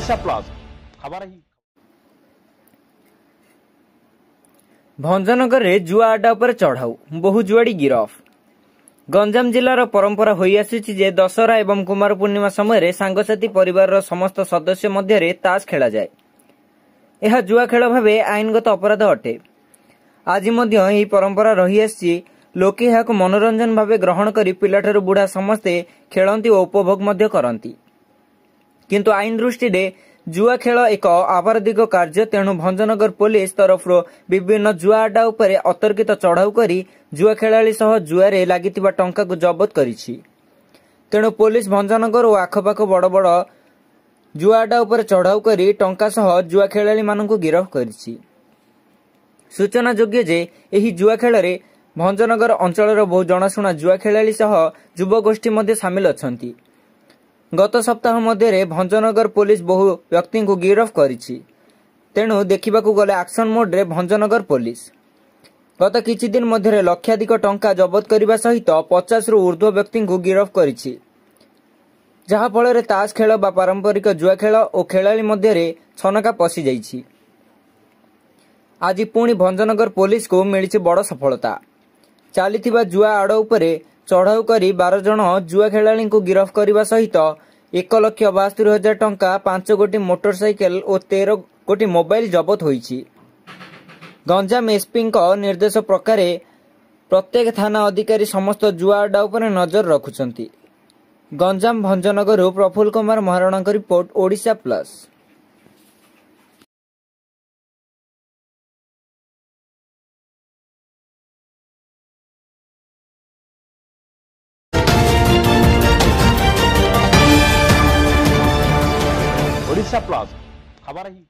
Odisha plus खबर ही भंजनगर रे जुआ अड्डा पर चढ़ाऊ बहु जुआड़ी गिरफ। गंजाम जिलार परंपरा होई आसीछि जे दशहरा एवं कुमार पूर्णिमा समय सांगसाथी परिवार समस्त सदस्य मध्य ताश खेला जाए। यह जुआ खेल भावे आईनगत अपराध अटे। आज मध्य यही परंपरा रही आसी लोके यहाक मनोरंजन भावे ग्रहण करी पिलाठारू बुढ़ा समस्ते खेलती और उपभोग मध्य करती। किंतु आईन दृष्टि रे जुआ खेल एक आपराधिक कार्य, तेणु भंजनगर पुलिस तरफ विभिन्न जुआ अड्डा उपरे अतर्कित चढ़ाऊ करी जुआ खेलाड़ी सह जुआरे लागितिबा टंका को जबत करिछि। तेणु पुलिस भंजनगर और आखपाख बड़ बड़ जुआ अड्डा उपरे चढ़ाऊ करी टंका सह जुआ खेलाड़ी मानकु गिरफ करिछि। सूचना योग्य जे एही जुआ खेल रे भंजनगर अंचलर बहु जनाशुना जुआ खेलाड़ी सह युवगोष्ठी मध्य सामिल अछंती। गत सप्ताह मध्य भंजनगर पुलिस बहु व्यक्ति को गिरफ करिछि। तेणु देखिबाकू गले एक्शन मोड रे भंजनगर पुलिस गत किछि दिन मध्य लक्षाधिक टंका जबत करने सहित 50 रु ऊर्ध्व व्यक्ति को गिरफ करिछि, जहा फल ताश खेल बा पारंपरिक जुआ खेल और खेलाड़ी मध्य छनका पशि जाइछि। आज पुणी भंजनगर पुलिस को मिली बड़ सफलता। चली जुआ आड़ उपरे चढ़ाऊ करी 12 जन जुआ खेलाड़ी को गिरफ करने सहित 1,72,000 टंका, 5 गोटी मोटरसाइकेल और 13 गोटी मोबाइल जबत होईछि। गंजाम एसपी निर्देश प्रकार प्रत्येक थाना अधिकारी समस्त जुआ अड्डा उपरे नजर रखुछंती। Ganjam Bhanjanagar Prafulla Kumar Maharana report, Odisha plus. Odisha plus खबर ही